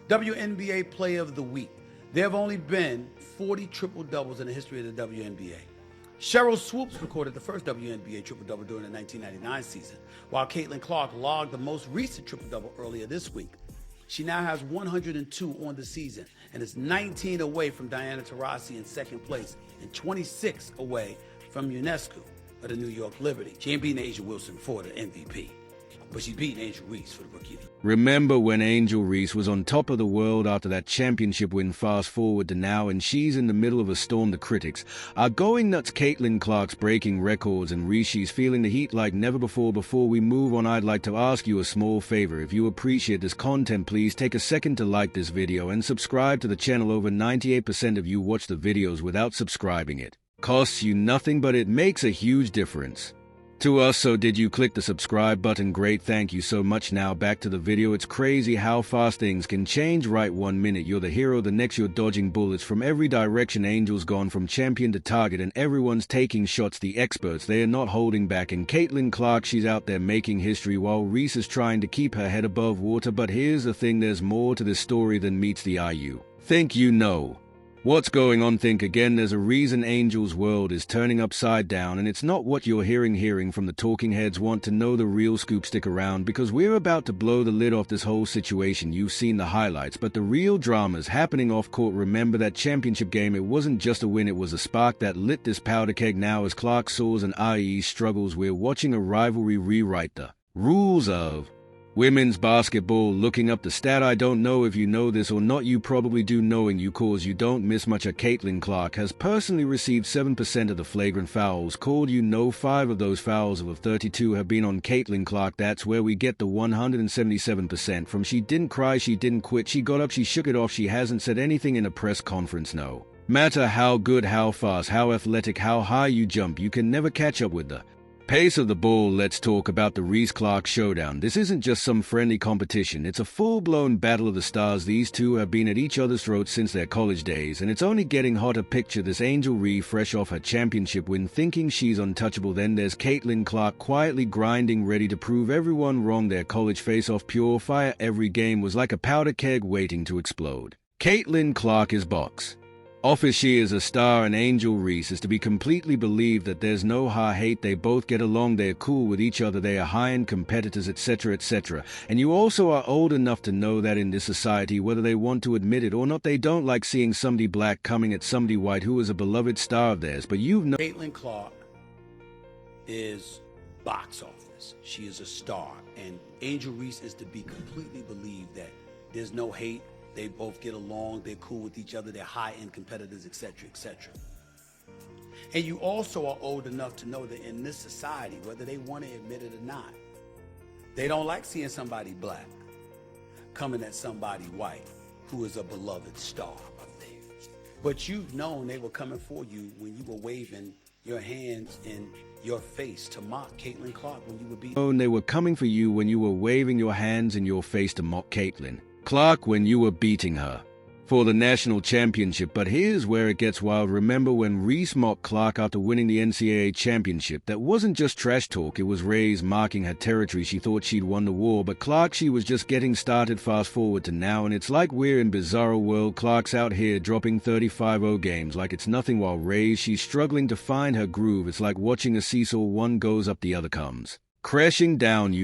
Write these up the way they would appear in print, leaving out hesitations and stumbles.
WNBA Player of the Week. There have only been 40 triple-doubles in the history of the WNBA. Cheryl Swoops recorded the first WNBA triple-double during the 1999 season, while Caitlin Clark logged the most recent triple-double earlier this week. She now has 102 on the season and is 19 away from Diana Taurasi in second place and 26 away from UNESCO of the New York Liberty. She ain't beating Asia Wilson for the MVP, but she's beating Angel Reese for the Rookie of the Year. Remember when Angel Reese was on top of the world after that championship win? Fast forward to now and she's in the middle of a storm. The critics are going nuts. Caitlin Clark's breaking records and Reese, she's feeling the heat like never before. Before we move on, I'd like to ask you a small favor. If you appreciate this content, please take a second to like this video and subscribe to the channel. Over 98% of you watch the videos without subscribing. It costs you nothing, but it makes a huge difference to us. So did you click the subscribe button? Great, thank you so much. Now back to the video. It's crazy how fast things can change. Right, 1 minute you're the hero, the next you're dodging bullets from every direction. Angel's gone from champion to target and everyone's taking shots. The experts, they are not holding back, and Caitlin Clark, she's out there making history while Reese is trying to keep her head above water. But here's the thing, there's more to this story than meets the eye. You think you know what's going on? Think again. There's a reason Angel's world is turning upside down, and it's not what you're hearing from the talking heads. Want to know the real scoop? Stick around, because we're about to blow the lid off this whole situation. You've seen the highlights, but the real drama's happening off court. Remember that championship game? It wasn't just a win, it was a spark that lit this powder keg. Now as Clark soars and IE struggles, we're watching a rivalry rewrite the rules of women's basketball. Looking up the stat, I don't know if you know this or not, you probably do, knowing you cause you don't miss much. Caitlin Clark has personally received 7% of the flagrant fouls called. 5 of those fouls of 32 have been on Caitlin Clark. That's where we get the 177% from. She didn't cry, she didn't quit, she got up, she shook it off, she hasn't said anything in a press conference. No matter how good, how fast, how athletic, how high you jump, you can never catch up with the pace of the ball. Let's talk about the Reese-Clark showdown. This isn't just some friendly competition, it's a full-blown battle of the stars. These two have been at each other's throats since their college days, and it's only getting hotter. Picture this: Angel Reese fresh off her championship win, thinking she's untouchable. Then there's Caitlin Clark quietly grinding, ready to prove everyone wrong. Their college face-off pure fire. Every game was like a powder keg waiting to explode. Caitlin Clark is box office, she is a star, and Angel Reese is to be completely believed. That there's no hate, they both get along, they're cool with each other, they are high-end competitors, etc, etc. And you also are old enough to know that in this society, whether they want to admit it or not, they don't like seeing somebody black coming at somebody white who is a beloved star of theirs. But Caitlin Clark is box office, she is a star, and Angel Reese is to be completely believed that there's no hate. They both get along, they're cool with each other, they're high-end competitors, etc, etc. And you also are old enough to know that in this society, whether they want to admit it or not, they don't like seeing somebody black coming at somebody white who is a beloved star of theirs. But you've known they were coming for you when you were waving your hands in your face to mock Caitlin Clark when you were beating. They were coming for you when you were waving your hands in your face to mock Caitlin Clark when you were beating her for the national championship. But here's where it gets wild. Remember when Reese mocked Clark after winning the NCAA championship? That wasn't just trash talk, it was Reese marking her territory. She thought she'd won the war, but Clark, she was just getting started. Fast forward to now, and it's like we're in bizarro world. Clark's out here dropping 35-0 games like it's nothing, while Reese, she's struggling to find her groove. It's like watching a seesaw, one goes up, the other comes crashing down.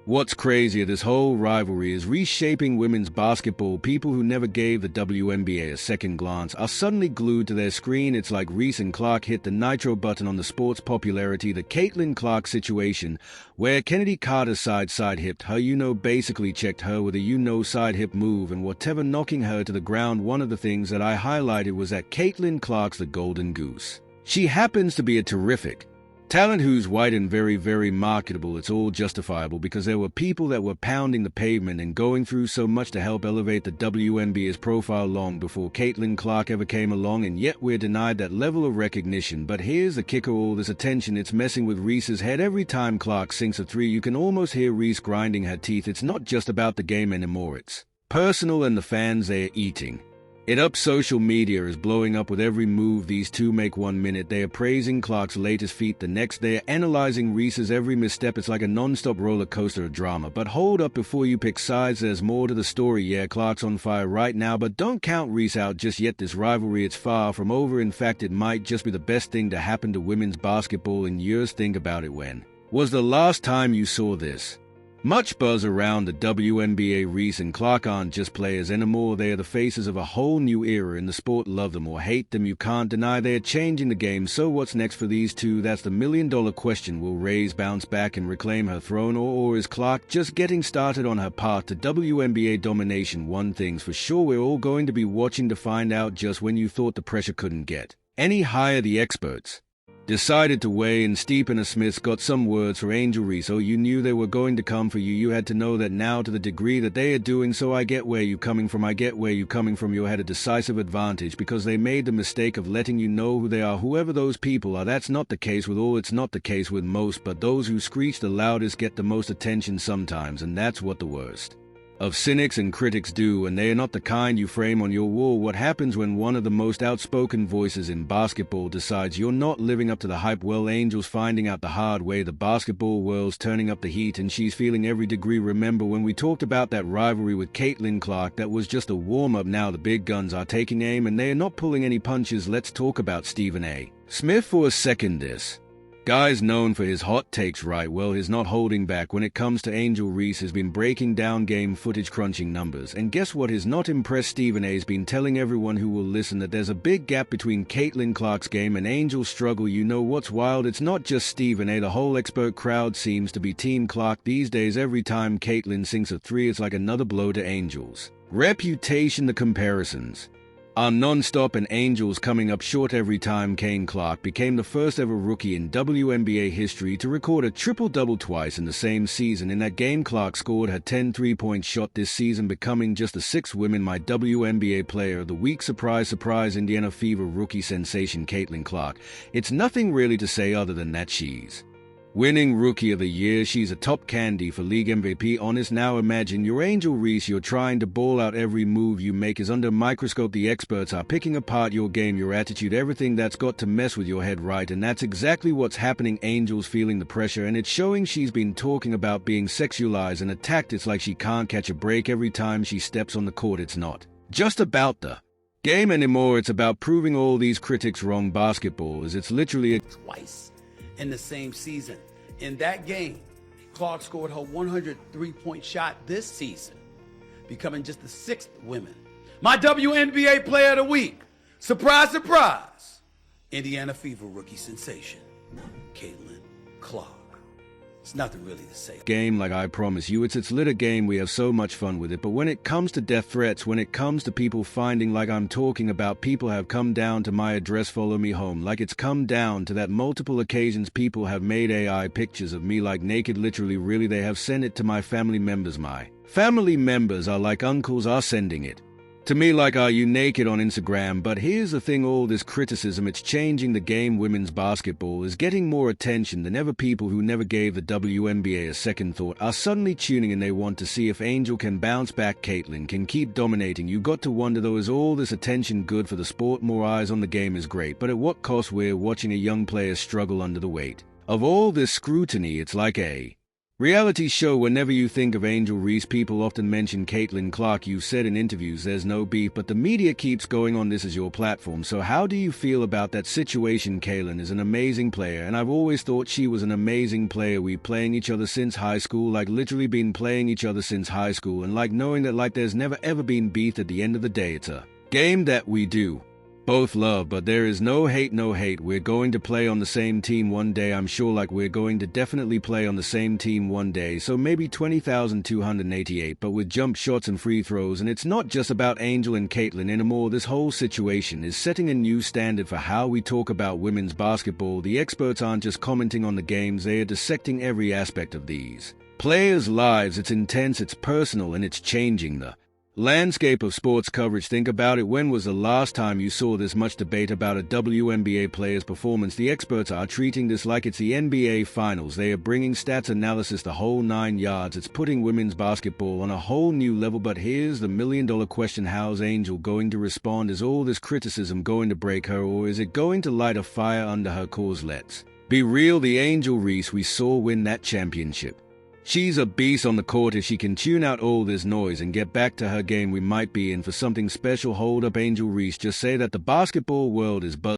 What's crazier, this whole rivalry is reshaping women's basketball. People who never gave the WNBA a second glance are suddenly glued to their screen. It's like Reese and Clark hit the nitro button on the sport's popularity. The Caitlin Clark situation, where Kennedy Carter side hipped her, basically checked her with a side hip move and whatever, knocking her to the ground. One of the things that I highlighted was that Caitlin Clark's the golden goose. She happens to be a terrific talent who's white and very, very marketable. It's all justifiable because there were people that were pounding the pavement and going through so much to help elevate the WNBA's profile long before Caitlin Clark ever came along, and yet we're denied that level of recognition. But here's the kicker: all this attention, it's messing with Reese's head. Every time Clark sinks a three, you can almost hear Reese grinding her teeth. It's not just about the game anymore, it's personal, and the fans, they're eating It up. Social media is blowing up with every move these two make. 1 minute they are praising Clark's latest feat, the next they are analyzing Reese's every misstep. It's like a non-stop roller coaster of drama. But hold up before you pick sides, there's more to the story. Yeah, Clark's on fire right now, but don't count Reese out just yet. This rivalry, it's far from over. In fact, it might just be the best thing to happen to women's basketball in years. Think about it. When was the last time you saw this much buzz around the WNBA? Reese and Clark aren't just players anymore. They are the faces of a whole new era in the sport. Love them or hate them, you can't deny they are changing the game. So what's next for these two? That's the million-dollar question. Will Rays bounce back and reclaim her throne, or is Clark just getting started on her path to WNBA domination? One thing's for sure, we're all going to be watching to find out just when you thought the pressure couldn't get any higher. The experts decided to weigh in. Stephen Smith's got some words for Angel Reese. Oh, you knew they were going to come for you. You had to know that now to the degree that they are doing so. I get where you coming from. I get where you coming from. You had a decisive advantage because they made the mistake of letting you know who they are, whoever those people are. That's not the case with all. It's not the case with most, but those who screech the loudest get the most attention sometimes, and that's what the worst of cynics and critics do, and they are not the kind you frame on your wall. What happens when one of the most outspoken voices in basketball decides you're not living up to the hype? Well, Angel's finding out the hard way. The basketball world's turning up the heat, and she's feeling every degree. Remember when we talked about that rivalry with Caitlin Clark? That was just a warm-up. Now the big guns are taking aim, and they are not pulling any punches. Let's talk about Stephen A. Smith for a second. This guy's known for his hot takes, right? Well, he's not holding back when it comes to Angel Reese. Has been breaking down game footage, crunching numbers, and guess what? He's not impressed. Stephen A's been telling everyone who will listen that there's a big gap between Caitlin Clark's game and Angel's struggle. You know what's wild? It's not just Stephen A. The whole expert crowd seems to be Team Clark these days. Every time Caitlin sinks a three, it's like another blow to Angel's reputation. The comparisons are non-stop, and Angels coming up short every time. Kane Clark became the first ever rookie in WNBA history to record a triple-double twice in the same season. In that game, Clark scored her 10 three-point shot this season, becoming just the sixth woman my WNBA Player of the Week. Surprise, surprise, Indiana Fever rookie sensation Caitlin Clark. It's nothing really to say other than that she's winning Rookie of the Year. She's a top candy for League MVP. Honest, now imagine you're Angel Reese. You're trying to ball out. Every move you make is under a microscope. The experts are picking apart your game, your attitude, everything that's got to mess with your head, right? And that's exactly what's happening. Angel's feeling the pressure, and it's showing. She's been talking about being sexualized and attacked. It's like she can't catch a break every time she steps on the court. It's not just about the game anymore. It's about proving all these critics wrong. Basketball is, it's literally twice in the same season. In that game, Clark scored her 103-point shot this season, becoming just the sixth woman my WNBA Player of the Week. Surprise, surprise, Indiana Fever rookie sensation, Caitlin Clark. It's nothing really to say. Game, like I promise you, it's lit a game. We have so much fun with it. But when it comes to death threats, when it comes to people finding, like I'm talking about, people have come down to my address, follow me home. Like it's come down to that multiple occasions. People have made AI pictures of me like naked, literally, really. They have sent it to my family members. My family members are like uncles are sending it to me like, are you naked on Instagram? But here's the thing, all this criticism, it's changing the game. Women's basketball is getting more attention than ever. People who never gave the WNBA a second thought are suddenly tuning in. They want to see if Angel can bounce back, Caitlin can keep dominating. You got to wonder though, is all this attention good for the sport? More eyes on the game is great, but at what cost? We're watching a young player struggle under the weight of all this scrutiny. It's like a reality show. Whenever you think of Angel Reese, people often mention Caitlin Clark. You've said in interviews there's no beef, but the media keeps going on. This is your platform. So how do you feel about that situation? Caitlin is an amazing player, and I've always thought she was an amazing player. We playing each other since high school, like literally been playing each other since high school, and like knowing that like there's never ever been beef. At the end of the day, it's a game that we do both love, but there is no hate, no hate. We're going to play on the same team one day. I'm sure like we're going to definitely play on the same team one day. So maybe 20,288, but with jump shots and free throws. And it's not just about Angel and Caitlin anymore. This whole situation is setting a new standard for how we talk about women's basketball. The experts aren't just commenting on the games, they are dissecting every aspect of these players' lives. It's intense, it's personal, and it's changing the Landscape of sports coverage. Think about it. When was the last time you saw this much debate about a WNBA player's performance? The experts are treating this like it's the NBA Finals. They are bringing stats analysis the whole 9 yards. It's putting women's basketball on a whole new level. But here's the million-dollar question. How's Angel going to respond? Is all this criticism going to break her, or is it going to light a fire under her cause? Let's be real. The Angel Reese we saw win that championship. She's a beast on the court. If she can tune out all this noise and get back to her game, we might be in for something special. Hold up, Angel Reese. Just say that the basketball world is buzzing.